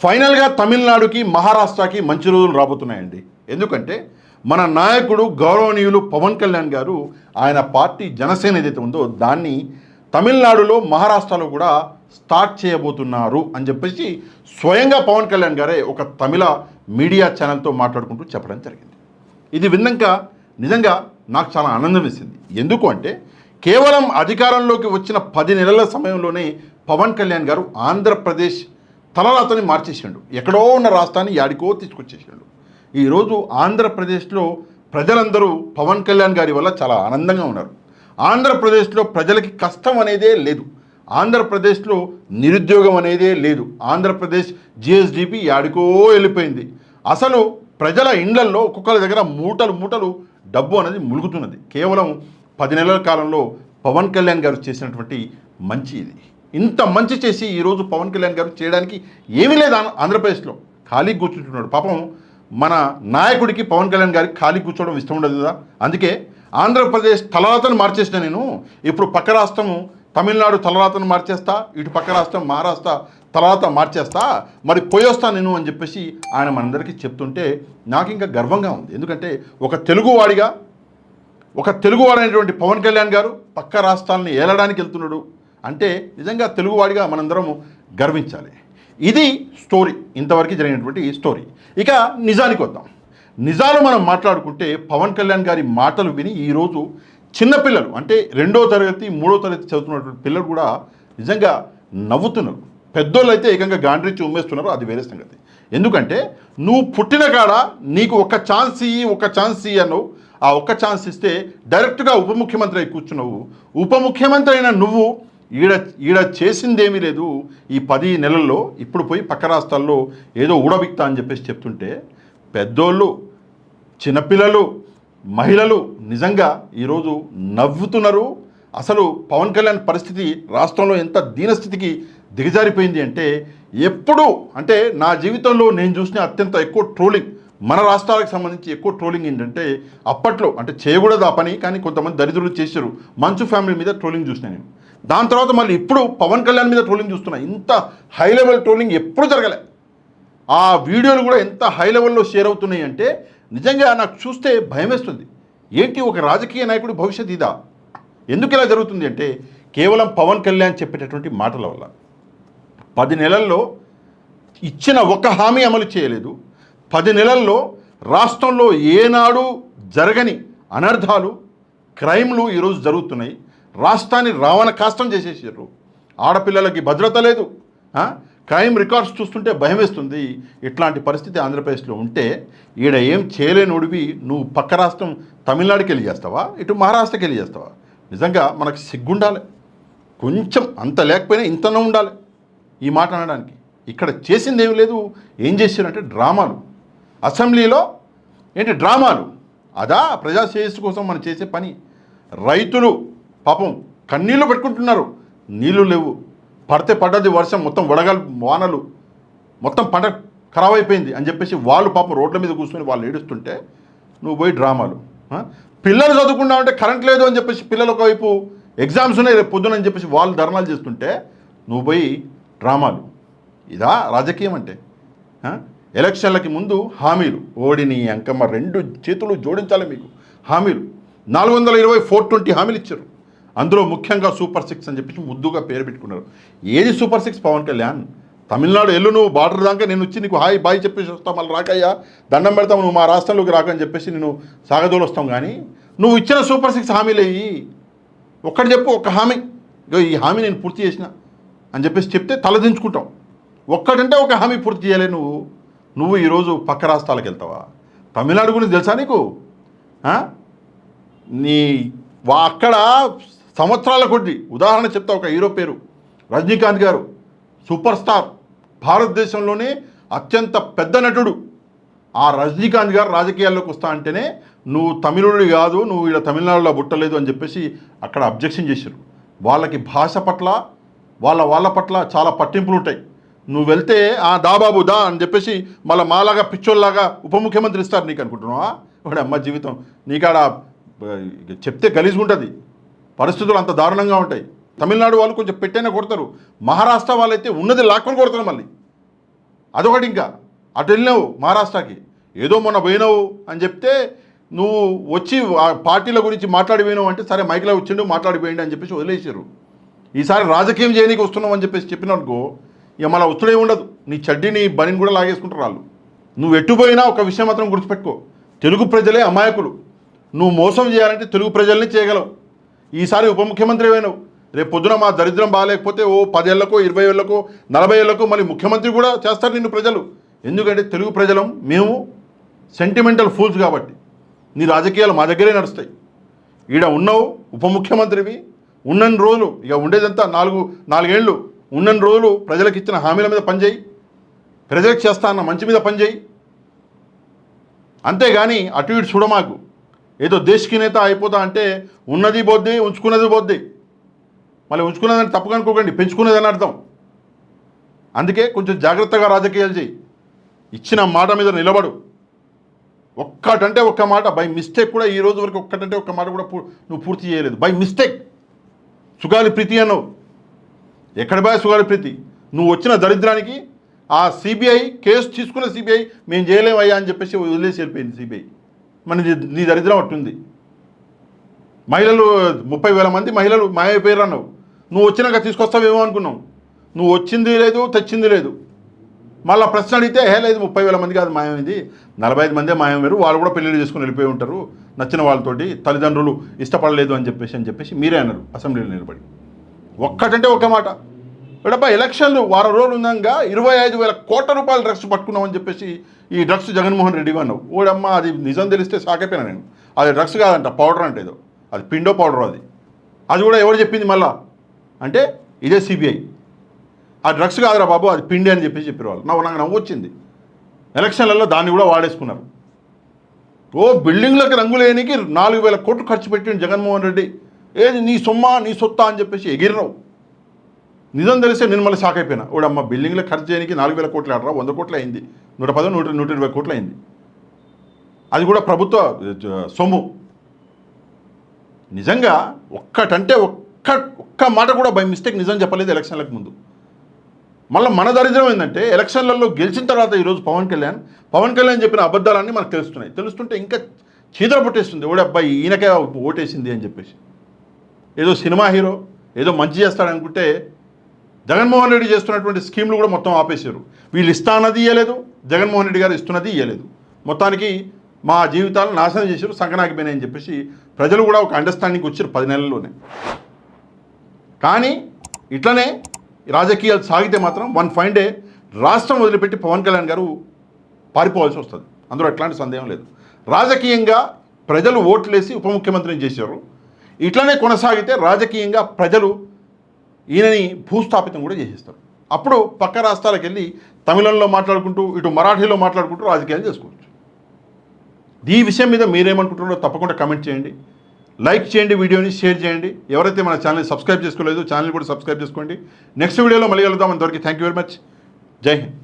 ఫైనల్గా తమిళనాడుకి మహారాష్ట్రకి మంచి రోజులు రాబోతున్నాయండి. ఎందుకంటే మన నాయకుడు గౌరవనీయులు పవన్ కళ్యాణ్ గారు ఆయన పార్టీ జనసేన ఏదైతే ఉందో దాన్ని తమిళనాడులో మహారాష్ట్రలో కూడా స్టార్ట్ చేయబోతున్నారు అని చెప్పేసి స్వయంగా పవన్ కళ్యాణ్ గారే ఒక తమిళ మీడియా ఛానల్తో మాట్లాడుకుంటూ చెప్పడం జరిగింది. ఇది విన్నాక నిజంగా నాకు చాలా ఆనందం వేసింది. ఎందుకు అంటే కేవలం అధికారంలోకి వచ్చిన 10 నెలల సమయంలోనే పవన్ కళ్యాణ్ గారు ఆంధ్రప్రదేశ్ తలరాతని మార్చేసాడు. ఎక్కడో ఉన్న రాష్ట్రాన్ని యాడికో తీసుకొచ్చేసాడు. ఈరోజు ఆంధ్రప్రదేశ్లో ప్రజలందరూ పవన్ కళ్యాణ్ గారి వల్ల చాలా ఆనందంగా ఉన్నారు. ఆంధ్రప్రదేశ్లో ప్రజలకి కష్టం అనేదే లేదు. ఆంధ్రప్రదేశ్లో నిరుద్యోగం అనేదే లేదు. ఆంధ్రప్రదేశ్ జిఎస్డిపి యాడికో వెళ్ళిపోయింది. అసలు ప్రజల ఇండ్లల్లో ఒక్కొక్కరి దగ్గర మూటలు మూటలు డబ్బు అనేది ములుగుతున్నది. కేవలం 10 నెలల కాలంలో పవన్ కళ్యాణ్ గారు చేసినటువంటి మంచి ఇది. ఇంత మంచి చేసి ఈరోజు పవన్ కళ్యాణ్ గారు చేయడానికి ఏమీ లేదు. ఆంధ్రప్రదేశ్లో ఖాళీ కూర్చుంటున్నాడు. పాపం మన నాయకుడికి పవన్ కళ్యాణ్ గారికి ఖాళీ కూర్చోవడం ఇష్టం ఉండదు కదా. అందుకే ఆంధ్రప్రదేశ్ తలరాతను మార్చేసిన నేను ఇప్పుడు పక్క రాష్ట్రము తమిళనాడు తలరాతను మార్చేస్తా, ఇటు పక్క రాష్ట్రం మహారాష్ట్ర తలరాత మార్చేస్తా, మరి పోయొస్తా నేను అని చెప్పేసి ఆయన మనందరికీ చెప్తుంటే నాకు ఇంకా గర్వంగా ఉంది. ఎందుకంటే ఒక తెలుగువాడైనటువంటి పవన్ కళ్యాణ్ గారు పక్క రాష్ట్రాలని ఏలడానికి వెళ్తున్నాడు అంటే నిజంగా తెలుగువాడిగా మనందరము గర్వించాలి. ఇది స్టోరీ, ఇంతవరకు జరిగినటువంటి స్టోరీ. ఇక నిజానికి వద్దాం. నిజాలు మనం మాట్లాడుకుంటే పవన్ కళ్యాణ్ గారి మాటలు విని ఈరోజు చిన్నపిల్లలు అంటే 2వ తరగతి 3వ తరగతి చదువుతున్నటువంటి పిల్లలు కూడా నిజంగా నవ్వుతున్నారు. పెద్దోళ్ళు అయితే ఏకంగా గాండ్రించి ఉమ్మేస్తున్నారు. అది వేరే సంగతి. ఎందుకంటే నువ్వు పుట్టిన కాడ నీకు ఒక ఛాన్స్ ఇయ్యి అన్నావు. ఆ ఒక్క ఛాన్స్ ఇస్తే డైరెక్ట్గా ఉప ముఖ్యమంత్రి అయి కూర్చున్నావు. ఉప ముఖ్యమంత్రి అయిన నువ్వు ఈడ చేసిందేమీ లేదు. ఈ 10 నెలల్లో ఇప్పుడు పోయి పక్క రాష్ట్రాల్లో ఏదో ఊడబిక్తా అని చెప్పేసి చెప్తుంటే పెద్దోళ్ళు, చిన్నపిల్లలు, మహిళలు నిజంగా ఈరోజు నవ్వుతున్నారు. అసలు పవన్ కళ్యాణ్ పరిస్థితి రాష్ట్రంలో ఎంత దీనస్థితికి దిగజారిపోయింది అంటే ఎప్పుడు అంటే నా జీవితంలో నేను చూసిన అత్యంత ఎక్కువ ట్రోలింగ్ మన రాష్ట్రాలకు సంబంధించి ఎక్కువ ట్రోలింగ్ ఏంటంటే అప్పట్లో అంటే చేయకూడదు ఆ పని, కానీ కొంతమంది దరిద్రులు చేశారు. మంచు ఫ్యామిలీ మీద ట్రోలింగ్ చూసిన నేను. దాని తర్వాత మళ్ళీ ఇప్పుడు పవన్ కళ్యాణ్ మీద ట్రోలింగ్ చూస్తున్నా. ఇంత హై లెవెల్ ట్రోలింగ్ ఎప్పుడు జరగలే. ఆ వీడియోలు కూడా ఎంత హై లెవెల్లో షేర్ అవుతున్నాయి అంటే నిజంగా నాకు చూస్తే భయం వేస్తుంది. ఏంటి ఒక రాజకీయ నాయకుడి భవిష్యత్ ఇదా? ఎందుకు ఇలా జరుగుతుంది అంటే కేవలం పవన్ కళ్యాణ్ చెప్పేటటువంటి మాటల వల్ల. 10 నెలల్లో ఇచ్చిన ఒక హామీ అమలు చేయలేదు. 10 నెలల్లో రాష్ట్రంలో ఏనాడు జరగని అనర్థాలు, క్రైమ్లు ఈరోజు జరుగుతున్నాయి. రాష్ట్రాన్ని రావణ కాష్టం చేసేసారు. ఆడపిల్లలకి భద్రత లేదు. క్రైమ్ రికార్డ్స్ చూస్తుంటే భయం వేస్తుంది. ఇట్లాంటి పరిస్థితి ఆంధ్రప్రదేశ్లో ఉంటే ఈడ ఏం చేయలేనోడివి నువ్వు పక్క రాష్ట్రం తమిళనాడుకి వెళ్ళి చేస్తావా, ఇటు మహారాష్ట్రకి వెళ్ళి చేస్తావా? నిజంగా మనకు సిగ్గుండాలి. కొంచెం అంత లేకపోయినా ఇంతనే ఉండాలి ఈ మాట అనడానికి. ఇక్కడ చేసింది ఏమి లేదు. ఏం చేశారంటే డ్రామాలు. అసెంబ్లీలో ఏంటి డ్రామాలు? అదా ప్రజా శ్రేయస్సు కోసం మనం చేసే పని? రైతులు పాపం కన్నీళ్ళు పెట్టుకుంటున్నారు. నీళ్లు లేవు. పడితే పడ్డది వర్షం, మొత్తం వడగాలు వానలు, మొత్తం పంట ఖరాబ్ అయిపోయింది అని చెప్పేసి వాళ్ళు పాపం రోడ్ల మీద కూర్చొని వాళ్ళు ఏడుస్తుంటే నువ్వు పోయి డ్రామాలు. పిల్లలు చదువుకున్నావంటే కరెంట్ లేదు అని చెప్పేసి పిల్లలు ఒకవైపు ఎగ్జామ్స్ ఉన్నాయి రేపు పొద్దున అని చెప్పేసి వాళ్ళు ధర్నాలు చేస్తుంటే నువ్వు పోయి డ్రామాలు. ఇదా రాజకీయం అంటే? ఎలక్షన్లకి ముందు హామీలు, ఓడిని అంకమ్మ 2 చేతులు జోడించాలి మీకు. హామీలు 420 420 హామీలు ఇచ్చారు. అందులో ముఖ్యంగా సూపర్ 6 అని చెప్పేసి ముద్దుగా పేరు పెట్టుకున్నారు. ఏది సూపర్ 6? పవన్ కళ్యాణ్ తమిళనాడు ఎల్లు, నువ్వు బార్డర్ దాకా నేను వచ్చి నీకు హాయ్ బాయ్ చెప్పేసి వస్తావు, మళ్ళీ రాకయ్యా దండం పెడతావు, నువ్వు మా రాష్ట్రంలోకి రాకని చెప్పేసి నేను సాగదోలు వస్తాం. కానీ నువ్వు ఇచ్చిన సూపర్ 6 హామీలు అయ్యి ఒక్కటి చెప్పు, ఒక హామీ, ఈ హామీ నేను పూర్తి చేసిన అని చెప్పేసి చెప్తే తలదించుకుంటాం. ఒక్కటంటే ఒక హామీ పూర్తి చేయలే నువ్వు ఈరోజు పక్క రాష్ట్రాలకు వెళ్తావా? తమిళనాడు గురించి తెలుసా నీకు? అక్కడ సంవత్సరాల కొద్ది ఉదాహరణ చెప్తా. ఒక హీరో పేరు రజనీకాంత్ గారు, సూపర్ స్టార్, భారతదేశంలోనే అత్యంత పెద్ద నటుడు. ఆ రజనీకాంత్ గారు రాజకీయాల్లోకి వస్తా అంటేనే నువ్వు తమిళుడు కాదు, నువ్వు ఇలా తమిళనాడులో పుట్టలేదు అని చెప్పేసి అక్కడ అబ్జెక్షన్ చేశారు. వాళ్ళకి భాష పట్ల వాళ్ళ పట్ల చాలా పట్టింపులు ఉంటాయి. నువ్వు వెళ్తే బాబు దా అని చెప్పేసి మళ్ళీ మాలాగా పిచ్చోళ్ళలాగా ఉప ముఖ్యమంత్రి ఇస్తారు నీకు అనుకుంటున్నావా? వాడు అమ్మ జీవితం నీకాడ చెప్తే గలీజుగుంటుంది. పరిస్థితులు అంత దారుణంగా ఉంటాయి. తమిళనాడు వాళ్ళు కొంచెం పెట్టైనా కొడతారు. మహారాష్ట్ర వాళ్ళైతే ఉన్నది లాక్కొని కొడతారు. మళ్ళీ అదొకటి. ఇంకా అటు వెళ్ళినావు మహారాష్ట్రకి, ఏదో మొన్న పోయినావు అని చెప్తే నువ్వు వచ్చి ఆ పార్టీల గురించి మాట్లాడిపోయినావు అంటే సరే మైక్లో వచ్చిండు మాట్లాడిపోయింది అని చెప్పేసి వదిలేసారు. ఈసారి రాజకీయం చేయనీకి వస్తున్నావు అని చెప్పేసి చెప్పిననుకో ఇక మళ్ళీ వస్తుడే ఉండదు. నీ చడ్డీని బనిని కూడా లాగేసుకుంటారు వాళ్ళు. నువ్వు ఎట్టుపోయినా ఒక విషయం మాత్రం గుర్తుపెట్టుకో, తెలుగు ప్రజలే అమాయకులు. నువ్వు మోసం చేయాలంటే తెలుగు ప్రజల్ని చేయగలవు. ఈసారి ఉప ముఖ్యమంత్రి అయినావు, రేపు పొద్దున మా దరిద్రం బాగాలేకపోతే ఓ 10 ఏళ్ళకో 20 ఏళ్ళకో 40 ఏళ్ళకో మళ్ళీ ముఖ్యమంత్రి కూడా చేస్తారు నిన్ను ప్రజలు. ఎందుకంటే తెలుగు ప్రజలం మేము సెంటిమెంటల్ ఫూల్స్ కాబట్టి. నీ రాజకీయాలు మా దగ్గరే నడుస్తాయి. ఈడ ఉన్నావు ఉప ముఖ్యమంత్రివి, ఉన్నన్ని రోజులు ఇక ఉండేదంతా 4 ఏళ్ళు, ఉన్నన్ని రోజులు ప్రజలకు ఇచ్చిన హామీల మీద పనిచేయి, ప్రజలకు చేస్తా అన్న మంచి మీద పనిచేయి. అంతేగాని అటు ఇటు చూడమాకు. ఏదో దేశకి నేత అయిపోతా అంటే ఉన్నది పోద్ది, ఉంచుకున్నది పోద్ది. మళ్ళీ ఉంచుకున్నదని తప్పుగా అనుకోకండి, పెంచుకున్నదని అర్థం. అందుకే కొంచెం జాగ్రత్తగా రాజకీయాలు చేయి, ఇచ్చిన మాట మీద నిలబడు. ఒక్కటంటే ఒక్క మాట బై మిస్టేక్ కూడా ఈ రోజు వరకు ఒక్కటంటే ఒక్క మాట కూడా నువ్వు పూర్తి చేయలేదు. బై మిస్టేక్ సుగాలి ప్రీతి అన్నావు. ఎక్కడ బాయ్ సుగాలి ప్రీతి? నువ్వు వచ్చిన దరిద్రానికి ఆ సిబిఐ కేసు తీసుకున్న సిబిఐ మేము చేయలేమయ్యా అని చెప్పేసి వదిలేసి వెళ్ళిపోయింది సిబిఐ. మన నీ దరిద్రం అట్టుంది. మహిళలు 30,000 మంది మహిళలు మాయమైపోయారు అన్నావు. నువ్వు వచ్చినాక తీసుకొస్తావేమో అనుకున్నావు. నువ్వు వచ్చింది లేదు, తెచ్చింది లేదు. మళ్ళీ ప్రశ్న అడిగితే లేదు 30,000 మంది కాదు మాయమైంది, 45 మందే మాయమయ్యారు, వాళ్ళు కూడా పెళ్ళిళ్ళు చేసుకుని వెళ్ళిపోయి ఉంటారు నచ్చిన వాళ్ళతోటి, తల్లిదండ్రులు ఇష్టపడలేదు అని చెప్పేసి మీరే అన్నారు అసెంబ్లీలో నిలబడి. ఒక్కటంటే ఒక్క మాట. ఎడబ్బా ఎలక్షన్లు వారం రోజులు ఉందంగా 25,000 కోట్ల రూపాయలు డ్రగ్స్ పట్టుకున్నామని చెప్పేసి ఈ డ్రగ్స్ జగన్మోహన్ రెడ్డి అన్నావు. ఓడమ్మ అది నిజం తెలిస్తే సాకైపోయినా నేను. అది డ్రగ్స్ కాదంట, పౌడర్ అంటే ఏదో, అది పిండో పౌడర్. అది కూడా ఎవరు చెప్పింది మళ్ళా అంటే ఇదే సిబిఐ. ఆ డ్రగ్స్ కాదురా బాబు అది పిండి అని చెప్పారు వాళ్ళు. నాకు నవ్వు వచ్చింది. ఎలక్షన్లలో దాన్ని కూడా వాడేసుకున్నారు. ఓ బిల్డింగ్లకి రంగులేనికి 4,000 కోట్లు ఖర్చు పెట్టిండు జగన్మోహన్ రెడ్డి. ఏది నీ సొమ్మా నీ సొత్తా అని చెప్పేసి ఎగిరినావు. నిజం తెలిస్తే నేను మళ్ళీ షాక్ అయిపోయినా. ఓడమ్మ బిల్డింగ్లో ఖర్చు చేయడానికి 4,000 కోట్లు ఆడరా, 100 కోట్లు అయింది, 110 120 కోట్లు అయింది. అది కూడా ప్రభుత్వ సొమ్ము. నిజంగా ఒక్కటంటే ఒక్క మాట కూడా బై మిస్టేక్ నిజం చెప్పలేదు ఎలక్షన్లకు ముందు. మళ్ళీ మన దరిద్రం ఏంటంటే ఎలక్షన్లలో గెలిచిన తర్వాత ఈరోజు పవన్ కళ్యాణ్ చెప్పిన అబద్ధాలన్నీ మనకు తెలుస్తుంటే ఇంకా చీదర పుట్టేస్తుంది. ఓడబ్బాయి ఈయనకే ఓటేసింది అని చెప్పేసి. ఏదో సినిమా హీరో ఏదో మంచి చేస్తాడనుకుంటే జగన్మోహన్ రెడ్డి చేస్తున్నటువంటి స్కీమ్లు కూడా మొత్తం ఆపేశారు. వీళ్ళు ఇస్తానది ఇవ్వలేదు, జగన్మోహన్ రెడ్డి గారు ఇస్తున్నది ఇవ్వలేదు. మొత్తానికి మా జీవితాలను నాశనం చేశారు, సంకనాకిపోయినాయని చెప్పేసి ప్రజలు కూడా ఒక అండర్స్టాండింగ్కి వచ్చారు 10 నెలల్లోనే. కానీ ఇట్లనే రాజకీయాలు సాగితే మాత్రం వన్ ఫైన్ డే రాష్ట్రం వదిలిపెట్టి పవన్ కళ్యాణ్ గారు పారిపోవాల్సి వస్తుంది. అందులో ఎట్లాంటి సందేహం లేదు. రాజకీయంగా ప్రజలు ఓట్లేసి ఉప ముఖ్యమంత్రిని చేశారు. ఇట్లనే కొనసాగితే రాజకీయంగా ప్రజలు ఈయనని భూస్థాపితం కూడా చేసేస్తారు. అప్పుడు పక్క రాష్ట్రాలకు వెళ్ళి తమిళంలో మాట్లాడుకుంటూ ఇటు మరాఠీలో మాట్లాడుకుంటూ రాజకీయాలు చేసుకోవచ్చు. ఈ విషయం మీద మీరేమనుకుంటున్నారో తప్పకుండా కమెంట్ చేయండి, లైక్ చేయండి, వీడియోని షేర్ చేయండి. ఎవరైతే మన ఛానల్ని సబ్స్క్రైబ్ చేసుకోలేదో ఛానల్ కూడా సబ్స్క్రైబ్ చేసుకోండి. నెక్స్ట్ వీడియోలో మళ్ళీ కలుద్దాం. అంతవరకు థ్యాంక్ యూ వెరీ మచ్. జై హింద్.